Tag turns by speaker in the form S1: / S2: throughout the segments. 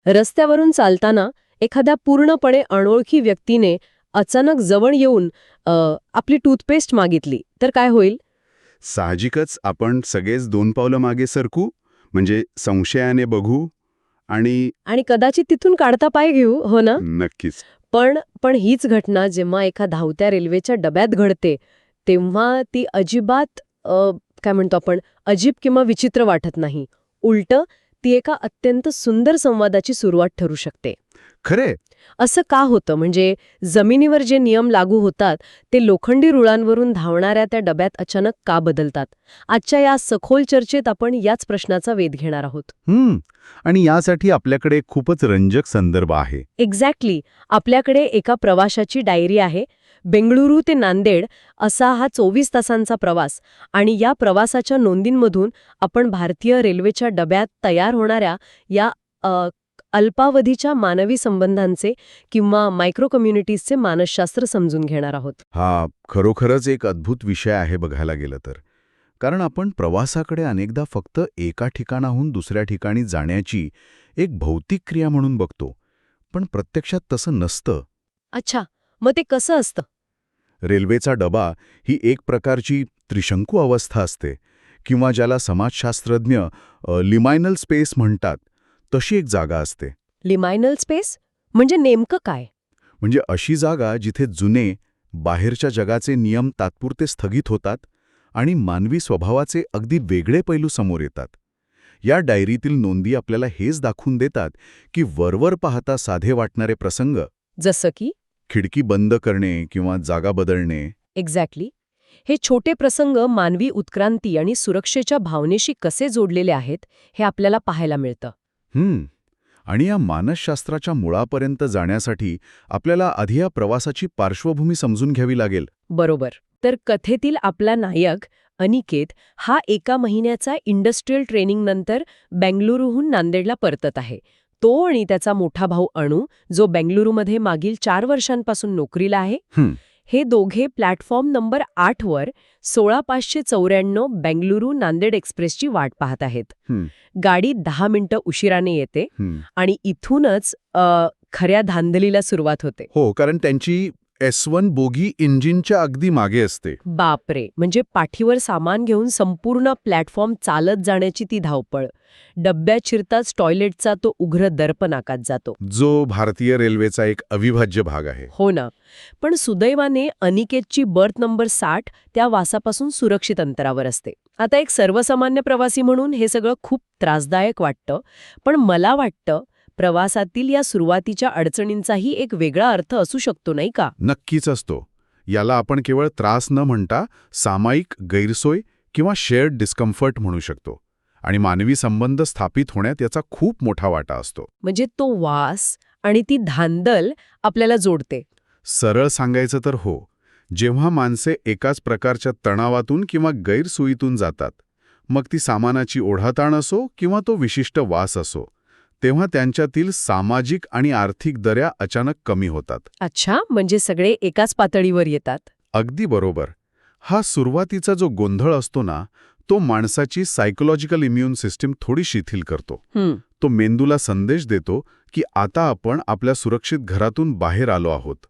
S1: रस्त्यावरून चालताना एखाद्या पूर्णपणे अनोळखी व्यक्तीने अचानक जवळ येऊन आपली टूथपेस्ट मागितली तर काय होईल?
S2: साहजिकच आपण सगळेच 2 पावलं मागे सरकू, म्हणजे संशयाने बघू आणि
S1: आणि कदाचित तिथून काढता पाय घेऊ, हो ना?
S2: नक्कीच.
S1: पण पण हीच घटना जेव्हा एका धावत्या रेल्वेच्या डब्यात घडते, तेव्हा ती अजिबात काय म्हणतो आपण, अजीब किंवा विचित्र वाटत नाही. उलटं ती एका अत्यंत सुंदर संवादाची सुरुवात ठरू शकते.
S2: खरे
S1: असं का होतं? म्हणजे जमिनीवर जे नियम लागू होतात ते लोखंडी रुळांवरून धावणाऱ्या त्या डब्यात अचानक का बदलतात? आजच्या या सखोल चर्चेत आपण याच प्रश्नाचा वेध घेणार आहोत.
S2: आणि यासाठी आपल्याकडे खूपच रंजक संदर्भ आहे.
S1: एक्झॅक्टली. आपल्याकडे एका प्रवाशाची डायरी आहे. बेंगळुरू ते नांदेड असा हा 24 तासांचा प्रवास, आणि या प्रवासाच्या नोंदींमधून आपण भारतीय रेल्वेच्या डब्यात तयार होणाऱ्या या अल्पावधीच्या मानवी संबंधांचे किंवा मायक्रो कम्युनिटीजचे मानसशास्त्र समजून घेणार आहोत.
S2: हा खरोखरच एक अद्भुत विषय आहे बघायला गेलं तर. कारण आपण प्रवासाकडे अनेकदा फक्त एका ठिकाणाहून दुसऱ्या ठिकाणी जाण्याची एक भौतिक क्रिया म्हणून बघतो, पण प्रत्यक्षात तसं नसतं.
S1: अच्छा, मग ते कसं असतं?
S2: रेल्वेचा डबा ही एक प्रकारची त्रिशंकू अवस्था असते, किंवा ज्याला समाजशास्त्रज्ञ लिमायनल स्पेस म्हणतात, तशी एक जागा असते.
S1: लिमायनल स्पेस म्हणजे नेमकं काय?
S2: म्हणजे अशी जागा जिथे जुने, बाहेरच्या जगाचे नियम तात्पुरते स्थगित होतात आणि मानवी स्वभावाचे अगदी वेगळे पैलू समोर येतात. या डायरीतील नोंदी आपल्याला हेच दाखवून देतात की वरवर पाहता साधे वाटणारे प्रसंग,
S1: जसं की
S2: खिडकी बंद करणे किंवा जागा बदलणे,
S1: एक्झॅक्टली, हे छोटे प्रसंग मानवी उत्क्रांती आणि सुरक्षेच्या भावनेशी कसे जोडलेले आहेत हे आपल्याला पाहायला मिळतं.
S2: आणि या मानसशास्त्राच्या मुळापर्यंत जाण्यासाठी आपल्याला आधी या प्रवासाची पार्श्वभूमी समजून घ्यावी लागेल.
S1: बरोबर. तर कथेतील आपला नायक अनिकेत हा एका महिन्याचा इंडस्ट्रियल ट्रेनिंगनंतर बेंगळुरूहून नांदेडला परतत आहे. तो आणि त्याचा मोठा भाऊ अणू, जो बेंगळुरूमध्ये मागील 4 वर्षांपासून नोकरीला आहे, हे दोघे प्लॅटफॉर्म नंबर 8 वर 16594 बेंगळुरू नांदेड एक्सप्रेसची वाट पाहत आहेत. गाडी 10 मिनिटं उशिराने येते आणि इथूनच खऱ्या धांदलीला सुरुवात होते.
S2: हो, कारण त्यांची S1 बोगी इंजिनच्या अगदी मागे असते.
S1: बापरे, म्हणजे पाठीवर सामान घेऊन संपूर्ण प्लॅटफॉर्म चालत जाण्याची ती धावपळ. डब्यात शिरताच टॉयलेटचा तो उघड दर्प नाकात जातो,
S2: जो भारतीय रेल्वेचा एक अविभाज्य भाग आहे.
S1: हो ना. पण सुदैवाने अनिकेतची बर्थ नंबर 60 त्या वासापासून सुरक्षित अंतरावर असते. आता एक सर्वसामान्य प्रवासी म्हणून हे सगळं खूप त्रासदायक वाटतं, पण मला वाटतं प्रवासातील या सुरुवातीच्या अडचणींचाही एक वेगळा अर्थ असू शकतो, नाही का?
S2: नक्कीच असतो. याला आपण केवळ त्रास न म्हणता सामायिक गैरसोय किंवा शेअर्ड डिस्कम्फर्ट म्हणू शकतो. आणि मानवी संबंध स्थापित होण्यात याचा खूप मोठा वाटा असतो.
S1: म्हणजे तो वास आणि ती धांदल आपल्याला जोडते.
S2: सरळ सांगायचं तर हो, जेव्हा माणसे एकाच प्रकारच्या तणावातून किंवा गैरसोयीतून जातात, मग ती सामानाची ओढाताण असो किंवा तो विशिष्ट वास असो, तेव्हा त्यांच्यातील सामाजिक आणि आर्थिक दऱ्या अचानक कमी होतात.
S1: अच्छा, म्हणजे सगळे एकाच पातळीवर येतात.
S2: अगदी बरोबर. हा सुरुवातीचा जो गोंधळ असतो ना, तो माणसाची सायकोलॉजिकल इम्युन सिस्टीम थोडी शिथिल करतो. तो मेंदूला संदेश देतो की आता आपण आपल्या सुरक्षित घरातून बाहेर आलो आहोत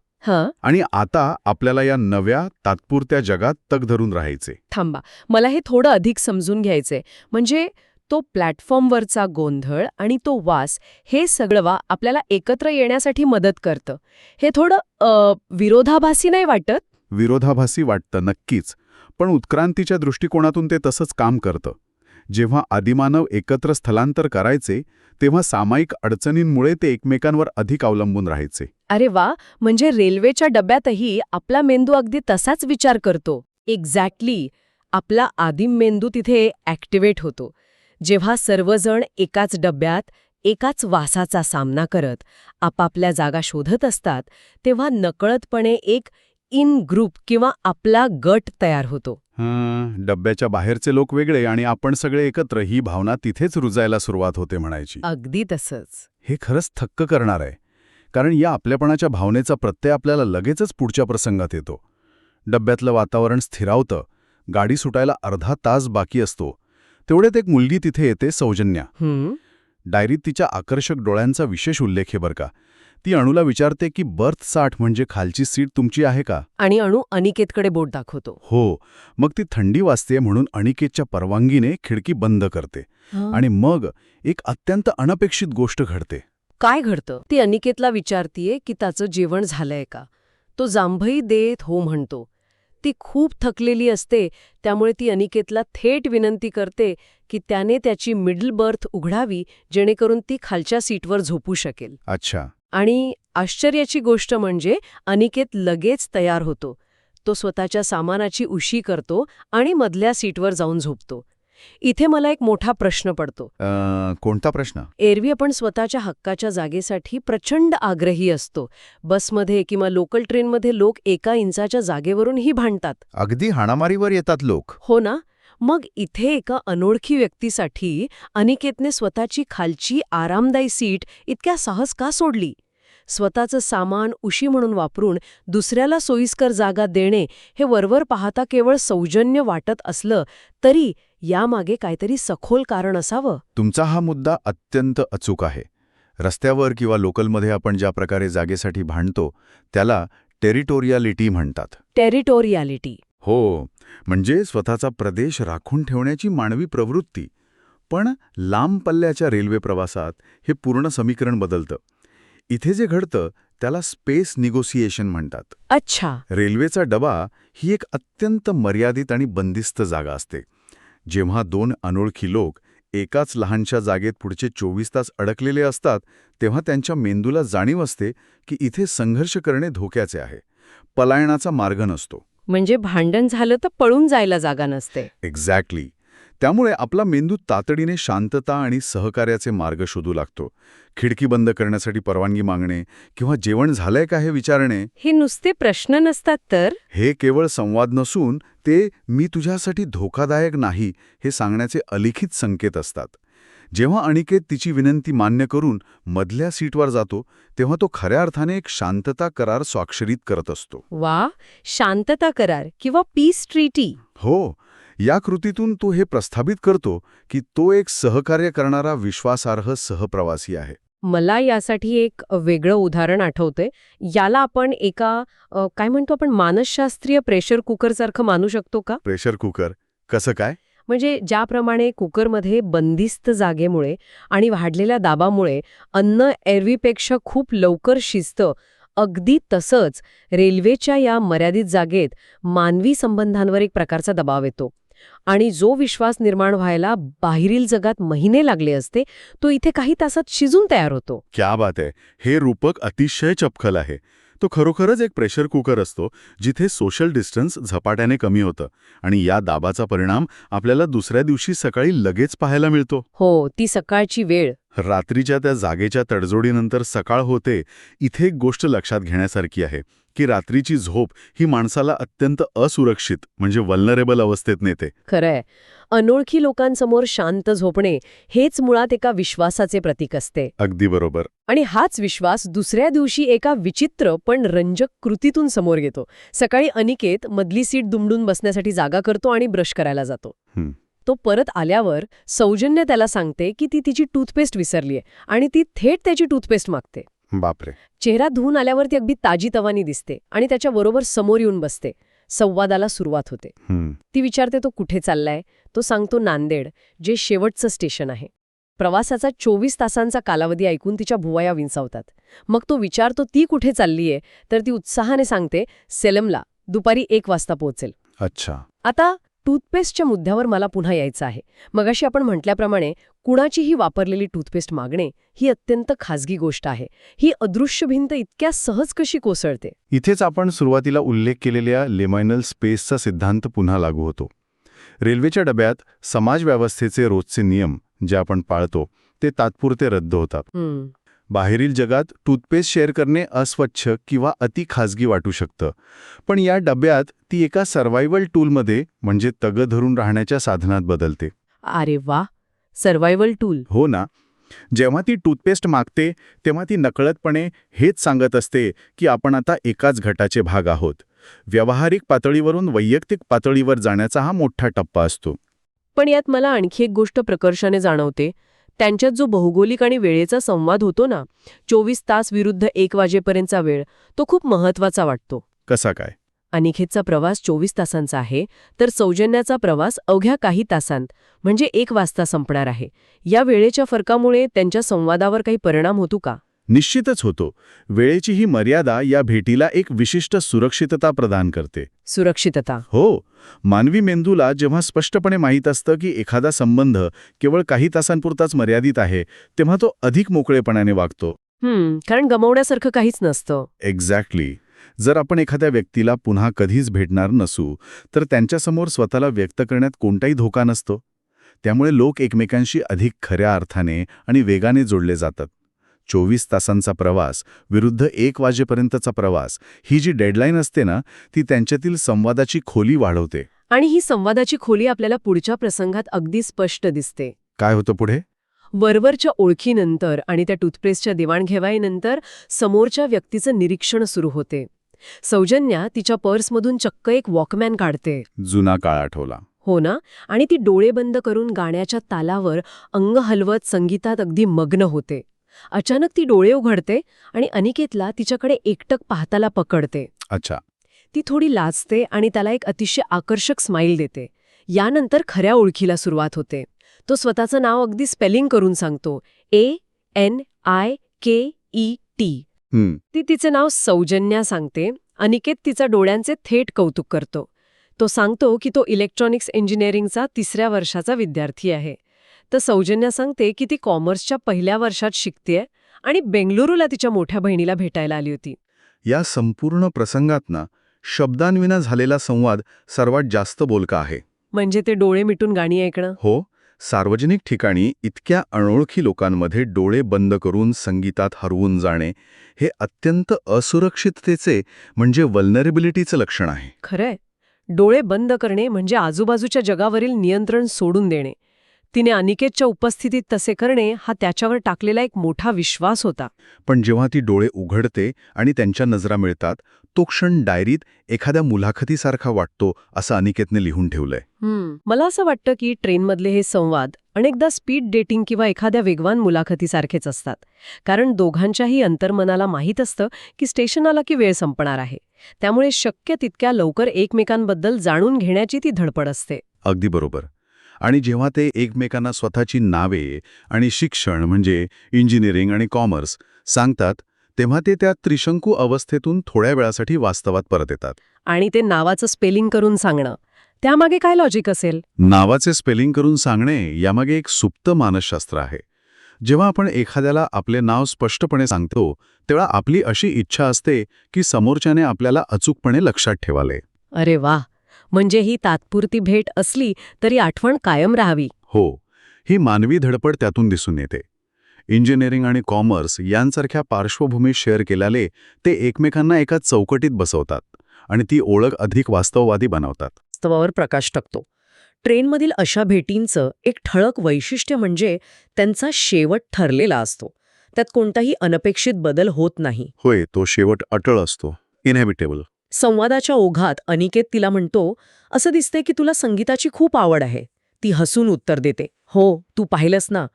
S2: आणि आता आपल्याला या नव्या तात्पुरत्या जगात तग धरून राहायचे.
S1: थांबा, मला हे थोडं अधिक समजून घ्यायचंय. म्हणजे तो प्लॅटफॉर्मवरचा गोंधळ आणि तो वास, हे सगळं आपल्याला एकत्र येण्यासाठी मदत करतं. हे थोडं विरोधाभासी नाही वाटत?
S2: विरोधाभासी वाटतं नक्कीच, पण उत्क्रांतीच्या दृष्टिकोनातून ते तसंच काम करतं. जेव्हा आदिमानव एकत्र स्थलांतर करायचे, तेव्हा सामायिक अडचणींमुळे ते एकमेकांवर अधिक अवलंबून राहायचे.
S1: अरे वा, म्हणजे रेल्वेच्या डब्यातही आपला मेंदू अगदी तसाच विचार करतो. एक्झॅक्टली. आपला आदिम मेंदू तिथे ॲक्टिवेट होतो. जेव्हा सर्वजण एकाच डब्यात, एकाच वासाचा सामना करत आपापल्या जागा शोधत असतात, तेव्हा नकळतपणे एक इन ग्रुप किंवा आपला गट तयार होतो.
S2: डब्याच्या बाहेरचे लोक वेगळे आणि आपण सगळे एकत्र, ही भावना तिथेच रुजायला सुरुवात होते म्हणायची.
S1: अगदी तसंच.
S2: हे खरंच थक्क करणार आहे, कारण या आपल्यापणाच्या भावनेचा प्रत्यय आपल्याला लगेचच पुढच्या प्रसंगात येतो. डब्यातलं वातावरण स्थिरावतं, गाडी सुटायला अर्धा तास बाकी असतो. तेवढ्यात एक मुलगी तिथे येते, सौजन्या. डायरीत तिच्या आकर्षक डोळ्यांचा विशेष उल्लेख आहे बरं का. ती अणूला विचारते की बर्थ 60 म्हणजे खालची सीट तुमची आहे का?
S1: आणि अणू अनिकेतकडे बोट दाखवतो.
S2: हो. मग ती थंडी वाजते म्हणून अनिकेतच्या परवानगीने खिडकी बंद करते. आणि मग एक अत्यंत अनपेक्षित गोष्ट घडते.
S1: काय घडतं? ती अनिकेतला विचारतीये की त्याचं जेवण झालंय का. तो जांभई देत हो म्हणतो. ती खूप थकलेली असते, त्यामुळे ती अनिकेतला थेट विनंती करते की त्याने त्याची मिडल बर्थ उघडावी, जेणेकरून ती खालच्या सीटवर झोपू शकेल.
S2: अच्छा.
S1: आणि आश्चर्याची गोष्ट म्हणजे अनिकेत लगेच तयार होतो. तो स्वतःच्या सामानाची उशी करतो आणि मधल्या सीटवर जाऊन झोपतो. इथे मला एक मोठा प्रश्न पडतो.
S2: कोणता प्रश्न?
S1: एरवी आपण स्वतःच्या हक्काच्या जागेसाठी प्रचंड आग्रही असतो. बसमध्ये किंवा लोकल ट्रेनमध्ये लोक 1 इंचाच्या जागेवरूनही भांडतात.
S2: अगदी हाणामारीवर येतात लोक.
S1: हो ना? मग इथे एका अनोळखी व्यक्तीसाठी अनिकेतने स्वतःची खालची आरामदायी सीट इतक्या साहस का सोडली? स्वतःचं सामान उशी म्हणून वापरून दुसऱ्याला सोयीस्कर जागा देणे हे वरवर पाहता केवळ सौजन्य वाटत असलं तरी यामागे काहीतरी सखोल कारण असावं.
S2: तुमचा हा मुद्दा अत्यंत अचूक आहे. रस्त्यावर किंवा लोकलमध्ये आपण ज्या प्रकारे जागेसाठी भांडतो त्याला टेरिटोरियालिटी म्हणतात.
S1: टेरिटोरियालिटी.
S2: हो, म्हणजे स्वतःचा प्रदेश राखून ठेवण्याची मानवी प्रवृत्ती. पण लांब पल्ल्याच्या रेल्वे प्रवासात हे पूर्ण समीकरण बदलतं. इथे जे घडतं त्याला स्पेस निगोसिएशन म्हणतात.
S1: अच्छा.
S2: रेल्वेचा डबा ही एक अत्यंत मर्यादित आणि बंदिस्त जागा असते. जेव्हा 2 अनोळखी लोक एकाच लहानशा जागेत पुढचे 24 तास अडकलेले असतात तेव्हा त्यांच्या मेंदूला जाणीव असते की इथे संघर्ष करणे धोक्याचे आहे. पलायनाचा मार्ग नसतो.
S1: म्हणजे भांडण झालं तर पळून जायला जागा नसते.
S2: एक्झॅक्टली. त्यामुळे आपला मेंदू तातडीने शांतता आणि सहकार्याचे मार्ग शोधू लागतो. खिडकी बंद करण्यासाठी परवानगी मागणे किंवा जेवण झालंय का हे विचारणे.
S1: हे नुसते प्रश्न नसतात तर?
S2: हे केवळ संवाद नसून ते मी तुझ्यासाठी धोकादायक नाही हे सांगण्याचे अलिखित संकेत असतात. जेव्हा अनिकेत तिची विनंती मान्य करून मधल्या सीटवर जातो तेव्हा तो खऱ्या अर्थाने एक शांतता करार स्वाक्षरित करत असतो.
S1: वा, शांतता करार किंवा पीस ट्रीटी.
S2: हो. या कृतीतून तो हे प्रस्थापित करतो की तो एक सहकार्य करणारा विश्वासार्ह सहप्रवासी आहे.
S1: मला यासाठी एक वेगळं उदाहरण आठवतंय. याला आपण एका काय म्हणतो आपण मानसशास्त्रीय प्रेशर कुकरसारखं मानू शकतो का?
S2: प्रेशर कुकर कसं काय?
S1: म्हणजे ज्याप्रमाणे कुकरमध्ये बंदिस्त जागेमुळे आणि वाढलेल्या दाबामुळे अन्न एरवीपेक्षा खूप लवकर शिजतं, अगदी तसंच रेल्वेच्या या मर्यादित जागेत मानवी संबंधांवर एक प्रकारचा दबाव येतो. आणि जो विश्वास निर्माण व्हायला बाहेरील जगात महिने लागले असते तो इथे काही तासात शिजून तयार होतो.
S2: क्या बात आहे. हे रूपक अतिशय चपखल आहे. तो खरोखरच एक प्रेशर कुकर असतो जिथे सोशल डिस्टन्स झपाट्याने कमी होतं आणि या दाबाचा परिणाम आपल्याला दुसऱ्या दिवशी सकाळी लगेच पाहायला मिळतो.
S1: हो, ती सकाळची वेळ.
S2: रात्रीच्या त्या जागेच्या तडजोडीनंतर सकाळ होते. इथे एक गोष्ट लक्षात घेण्यासारखी आहे की रात्रीची झोप ही माणसाला अत्यंत असुरक्षित म्हणजे वल्नरेबल अवस्थेत नेते.
S1: खरंय. अनोळखी लोकांसमोर शांत झोपणे हेच मुळात एका विश्वासाचे प्रतीक असते.
S2: अगदी बरोबर.
S1: आणि हाच विश्वास दुसऱ्या दिवशी एका विचित्र पण रंजक कृतीतून समोर येतो. सकाळी अनिकेत मधली सीट दुमडून बसण्यासाठी जागा करतो आणि ब्रश करायला जातो. तो परत आल्यावर सौजन्य त्याला सांगते की ती तिची टूथपेस्ट विसरलीये आणि ती थेट त्याची टूथपेस्ट मागते.
S2: बापरे.
S1: चेहरा धुवून आल्यावर ती अगदी ताजीतवानी दिसते आणि त्याच्या बरोबर समोर येऊन बसते. संवादाला सुरुवात होते. ती विचारते तो कुठे चाललाय. तो सांगतो नांदेड, जे शेवटचं स्टेशन आहे. प्रवासाचा 24 तासांचा कालावधी ऐकून तिच्या भुवया विंचावतात. मग तो विचारतो ती कुठे चाललीये तर ती उत्साहाने सांगते सेलमला, दुपारी 1 वाजता पोहोचेल.
S2: अच्छा.
S1: आता टूथपेस्टच्या मुद्द्यावर मला पुन्हा यायचं आहे. मगाशी आपण म्हटल्याप्रमाणे कुणाचीही वापरलेली टूथपेस्ट मागणे ही अत्यंत खाजगी गोष्ट आहे. ही अदृश्य भिंत इतक्या सहज कशी कोसळते?
S2: इथेच आपण सुरुवातीला उल्लेख केलेल्या लिमायनल स्पेसचा सिद्धांत पुन्हा लागू होतो. रेल्वेच्या डब्यात समाजव्यवस्थेचे रोजचे नियम जे आपण पाळतो ते तात्पुरते रद्द होतात. बाहेरील जगात टूथपेस्ट शेअर करणे अस्वच्छ किंवा अति खाजगी वाटू शकतं. पण या डब्यात ती एका सर्व्हायव्हल टूलमध्ये म्हणजे तग धरून राहण्याच्या साधनात बदलते.
S1: अरे वा, सर्व्हायव्हल टूल.
S2: हो ना. जेव्हा ती टूथपेस्ट मागते तेव्हा ती नकळतपणे हेच सांगत असते की आपण आता एकाच गटाचे भाग आहोत. व्यावहारिक पातळीवरून वैयक्तिक पातळीवर जाण्याचा हा मोठा टप्पा असतो.
S1: पण यात मला आणखी एक गोष्ट प्रकर्षाने जाणवते. त्यांच्यात जो भौगोलिक आणि वेळेचा संवाद होतो ना, 24 तास विरुद्ध 1 वाजेपर्यंतचा वेळ, तो खूप महत्वाचा वाटतो.
S2: कसा काय?
S1: अनिकेतचा प्रवास 24 तासांचा आहे, तर सौजन्याचा प्रवास अवघ्या काही तासांत, म्हणजे 1 वाजता संपणार आहे. या वेळेच्या फरकामुळे त्यांच्या संवादावर काही परिणाम होतो का?
S2: निश्चितच होतो. वेळेची ही मर्यादा या भेटीला एक विशिष्ट सुरक्षितता प्रदान करते.
S1: सुरक्षितता.
S2: हो, मानवी मेंदूला जेव्हा स्पष्टपणे माहीत असतं की एखादा संबंध केवळ काही तासांपुरताच मर्यादित आहे, तेव्हा तो अधिक मोकळेपणाने वागतो.
S1: कारण गमावण्यासारखं काहीच नसतं.
S2: एक्झॅक्टली. जर आपण एखाद्या व्यक्तीला पुन्हा कधीच भेटणार नसू, तर त्यांच्यासमोर स्वतःला व्यक्त करण्यात कोणताही धोका नसतो. त्यामुळे लोक एकमेकांशी अधिक खऱ्या अर्थाने आणि वेगाने जोडले जातात. 24 तासांचा प्रवास विरुद्ध 1 वाजेपर्यंतचा प्रवास, ही जी डेडलाईन असते ना, ती त्यांच्यातील संवादाची खोली वाढवते.
S1: आणि ही संवादाची खोली आपल्याला पुढच्या प्रसंगात अगदी स्पष्ट दिसते.
S2: काय होतं पुढे?
S1: वरवरच्या ओळखीनंतर आणि त्या टूथपेस्टच्या देवाणघेवाणीनंतर समोरच्या व्यक्तीचं निरीक्षण सुरू होते. सौजन्या तिच्या पर्समधून चक्क एक वॉकमॅन काढते.
S2: जुना काळ आठवला.
S1: हो ना? आणि ती डोळे बंद करून गाण्याच्या तालावर अंग हलवत संगीतात अगदी मग्न होते. अचानक ती डोळे उघडते आणि अनिकेतला तिच्याकडे एकटक पाहताला पकडते.
S2: अच्छा.
S1: ती थोडी लाजते आणि त्याला एक अतिशय आकर्षक स्माईल देते. यानंतर खऱ्या ओळखीला सुरुवात होते. तो स्वतःचं नाव अगदी स्पेलिंग करून सांगतो, ANIKET. ती तिचं नाव सौजन्या सांगते. अनिकेत तिचा डोळ्यांचे थेट कौतुक करतो. तो सांगतो की तो इलेक्ट्रॉनिक्स इंजिनिअरिंगचा 3ऱ्या वर्षाचा विद्यार्थी आहे. तर सौजन्या सांगते की ती कॉमर्सच्या 1ल्या वर्षात शिकतेय आणि बेंगलुरूला तिच्या मोठ्या बहिणीला भेटायला आली होती.
S2: या संपूर्ण प्रसंगात ना, शब्दांविना झालेला संवाद सर्वात जास्त बोलका आहे.
S1: म्हणजे ते डोळे मिटून गाणी ऐकणं.
S2: हो, सार्वजनिक ठिकाणी इतक्या अनोळखी लोकांमध्ये डोळे बंद करून संगीतात हरवून जाणे, हे अत्यंत असुरक्षिततेचे म्हणजे वल्नरेबिलिटीचं लक्षण आहे.
S1: खरंय. डोळे बंद करणे म्हणजे आजूबाजूच्या जगावरील नियंत्रण सोडून देणे. तिने अनिकेतच्या उपस्थितीत तसे करणे हा त्याच्यावर टाकलेला एक मोठा विश्वास होता.
S2: पण जेव्हा ती डोळे उघडते आणि त्यांच्या नजरा मिळतात, तो क्षण डायरीत एखाद्या मुलाखतीसारखा वाटतो, असं अनिकेतने लिहून ठेवलंय.
S1: मला असं वाटतं की ट्रेनमधले हे संवाद अनेकदा स्पीड डेटिंग किंवा एखाद्या वेगवान मुलाखतीसारखेच असतात. कारण दोघांच्याही अंतर्मनाला माहीत असतं की स्टेशन आला की वेळ संपणार आहे. त्यामुळे शक्य तितक्या लवकर एकमेकांबद्दल जाणून घेण्याची ती धडपड असते.
S2: अगदी बरोबर. आणि जेव्हा ते एकमेकांना स्वतःची नावे आणि शिक्षण म्हणजे इंजिनिअरिंग आणि कॉमर्स सांगतात, तेव्हा ते त्या त्रिशंकू अवस्थेतून थोड्या वेळासाठी वास्तवात परत येतात.
S1: आणि ते नावाचं स्पेलिंग करून सांगणं, त्यामागे काय लॉजिक असेल?
S2: नावाचे स्पेलिंग करून सांगणे यामागे एक सुप्त मानसशास्त्र आहे. जेव्हा आपण एखाद्याला आपले नाव स्पष्टपणे सांगतो, तेव्हा आपली अशी इच्छा असते की समोरच्याने आपल्याला अचूकपणे लक्षात ठेवाले.
S1: अरे वा, म्हणजे ही तात्पुरती भेट असली तरी आठवण कायम राहावी.
S2: हो, ही मानवी धडपड त्यातून दिसून येते. इंजिनिअरिंग आणि कॉमर्स यांसारख्या पार्श्वभूमी शेअर केल्याने ते एकमेकांना एका चौकटीत बसवतात आणि ती ओळख अधिक वास्तववादी बनवतात.
S1: वास्तवावर प्रकाश टाकतो. ट्रेनमधील अशा भेटींचं एक ठळक वैशिष्ट्य म्हणजे त्यांचा शेवट ठरलेला असतो. त्यात कोणताही अनपेक्षित बदल होत नाही.
S2: होय, तो शेवट अटळ असतो, इनहेबिटेबल.
S1: संवादाच्या ओघात अनिकेत तिला म्हणतो, असं दिसतंय की तुला संगीताची खूप आवड आहे. ती हसून उत्तर देते, हो, तू पाहिलंस ना.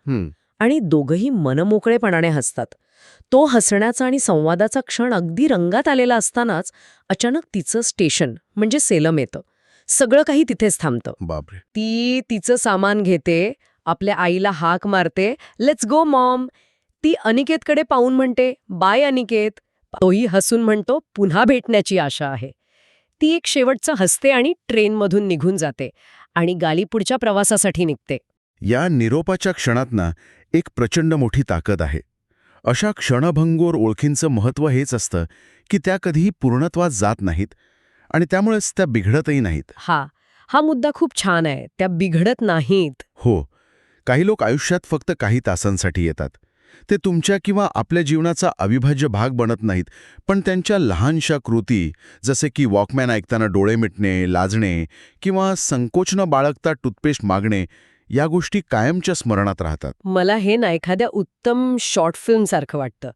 S1: आणि दोघंही मनमोकळेपणाने हसतात. तो हसण्याचा आणि संवादाचा क्षण अगदी रंगात आलेला असतानाच अचानक तिचं स्टेशन म्हणजे सेलम येतं. सगळं काही तिथेच थांबतं.
S2: बापरे.
S1: ती तिचं सामान घेते, आपल्या आईला हाक मारते, लेट्स गो मॉम. ती अनिकेतकडे पाहून म्हणते, बाय अनिकेत. तोही हसून म्हणतो, पुन्हा भेटण्याची आशा आहे. ती एक शेवटचं हसते आणि ट्रेनमधून निघून जाते आणि गाली पुढच्या प्रवासासाठी निघते.
S2: या निरोपाच्या क्षणात ना एक प्रचंड मोठी ताकद आहे. अशा क्षणभंगोर ओळखींचं महत्त्व हेच असतं की त्या कधीही पूर्णत्वात जात नाहीत आणि त्यामुळेच त्या बिघडतही नाहीत.
S1: हा मुद्दा खूप छान आहे. त्या बिघडत नाहीत.
S2: हो, काही लोक आयुष्यात फक्त काही तासांसाठी येतात. ते तुमच्या किंवा आपल्या जीवनाचा अविभाज्य भाग बनत नाहीत, पण त्यांच्या लहानशा कृती, जसे की वॉकमॅन ऐकताना डोळे मिटणे, लाजणे किंवा संकोच न बाळगता टूथपेस्ट मागणे, या गोष्टी कायमच्या स्मरणात राहतात.
S1: मला हे ना एखाद्या उत्तम शॉर्ट फिल्मसारखं वाटतं,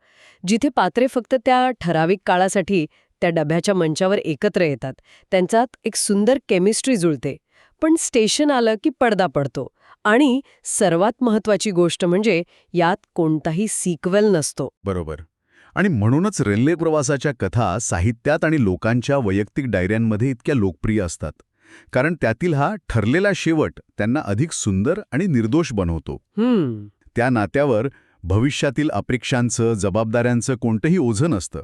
S1: जिथे पात्रे फक्त त्या ठराविक काळासाठी त्या डब्याच्या मंचावर एकत्र येतात. त्यांच्यात एक सुंदर केमिस्ट्री जुळते. पण स्टेशन आलं की पडदा पडतो आणि सर्वात महत्वाची गोष्ट म्हणजे यात कोणताही सिक्वेल नसतो.
S2: बरोबर. आणि म्हणूनच रेल्वे प्रवासाच्या कथा साहित्यात आणि लोकांच्या वैयक्तिक डायऱ्यांमध्ये इतक्या लोकप्रिय असतात. कारण त्यातील हा ठरलेला शेवट त्यांना अधिक सुंदर आणि निर्दोष बनवतो. त्या नात्यावर भविष्यातील अपेक्षांचं, जबाबदाऱ्यांचं कोणतंही ओझं नसतं.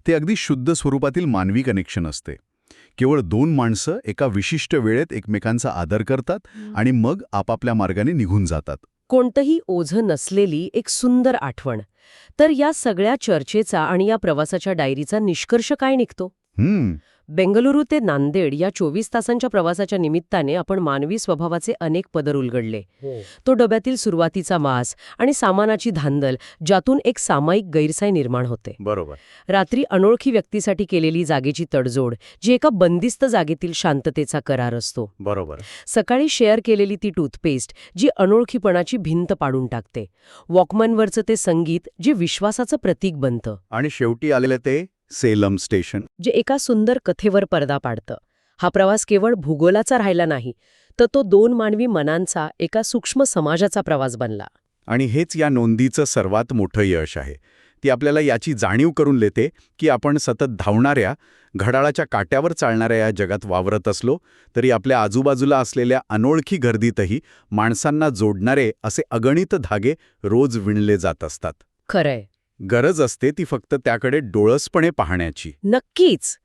S2: ते अगदी शुद्ध स्वरूपातील मानवी कनेक्शन असते. केवळ दोन माणसं एका विशिष्ट वेळेत एकमेकांचा आदर करतात आणि मग आपापल्या मार्गाने निघून जातात.
S1: कोणतंही ओझं नसलेली एक सुंदर आठवण. तर या सगळ्या चर्चेचा आणि या प्रवासाच्या डायरीचा निष्कर्ष काय निघतो? बेंगलुरू ते नांदेड या 24 तासांच्या प्रवासाच्या निमित्ताने आपण मानवी स्वभावाचे अनेक पदर उलगडले. तो डब्यातील सुरुवातीचा मास आणि सामानाची धांदल, ज्यातून एक सामायिक गैरसोय निर्माण होते.
S2: बरोबर.
S1: रात्री अनोळखी व्यक्तीसाठी केलेली जागेची तडजोड, जी एका बंदिस्त जागेतील शांततेचा करार असतो.
S2: बरोबर.
S1: सकाळी शेअर केलेली ती टूथपेस्ट, जी अनोळखीपणाची भिंत पाडून टाकते. वॉकमॅनवरचं ते संगीत, जे विश्वासाचं प्रतीक बनतं.
S2: आणि शेवटी आलेलं ते सेलम स्टेशन,
S1: जे एका सुंदर कथेवर पडदा पाडतं. हा प्रवास केवळ भूगोलाचा राहिला नाही, तर तो दोन मानवी मनांचा, एका सूक्ष्म समाजाचा प्रवास बनला.
S2: आणि हेच या नोंदीचं सर्वात मोठं यश आहे. ती आपल्याला याची जाणीव करून देते की आपण सतत धावणाऱ्या, घड्याळाच्या काट्यावर चालणाऱ्या या जगात वावरत असलो तरी आपल्या आजूबाजूला असलेल्या अनोळखी गर्दीतही माणसांना जोडणारे असे अगणित धागे रोज विणले जात असतात.
S1: खरंय.
S2: गरज असते ती फक्त त्याकडे डोळसपणे पाहण्याची.
S1: नक्कीच.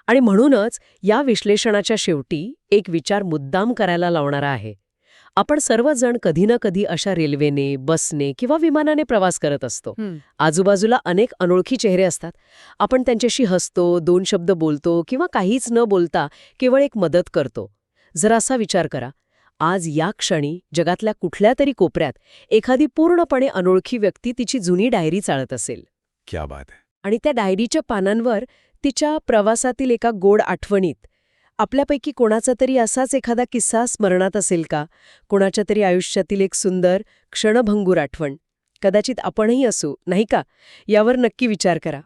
S1: आणि म्हणूनच या विश्लेषणाच्या शेवटी एक विचार मुद्दाम करायला लावणारा आहे. आपण सर्वजण कधी ना कधी अशा रेल्वेने, बसने किंवा विमानाने प्रवास करत असतो. आजूबाजूला अनेक अनोळखी चेहरे असतात. आपण त्यांच्याशी हसतो, दोन शब्द बोलतो किंवा काहीच न बोलता केवळ एक मदत करतो. जरा असा विचार करा, आज या क्षणी जगातल्या कुठल्या तरी कोपऱ्यात एखादी पूर्णपणे अनोळखी व्यक्ती तिची जुनी डायरी चाळत असेल.
S2: क्या बात आहे.
S1: आणि त्या डायरीच्या पानांवर तिच्या प्रवासातील एका गोड आठवणीत आपल्यापैकी कोणाचा तरी असाच एखादा किस्सा स्मरणात असेल का? कोणाच्या तरी आयुष्यातील एक सुंदर, क्षणभंगूर आठवण. कदाचित आपणही असू, नाही का? यावर नक्की विचार करा.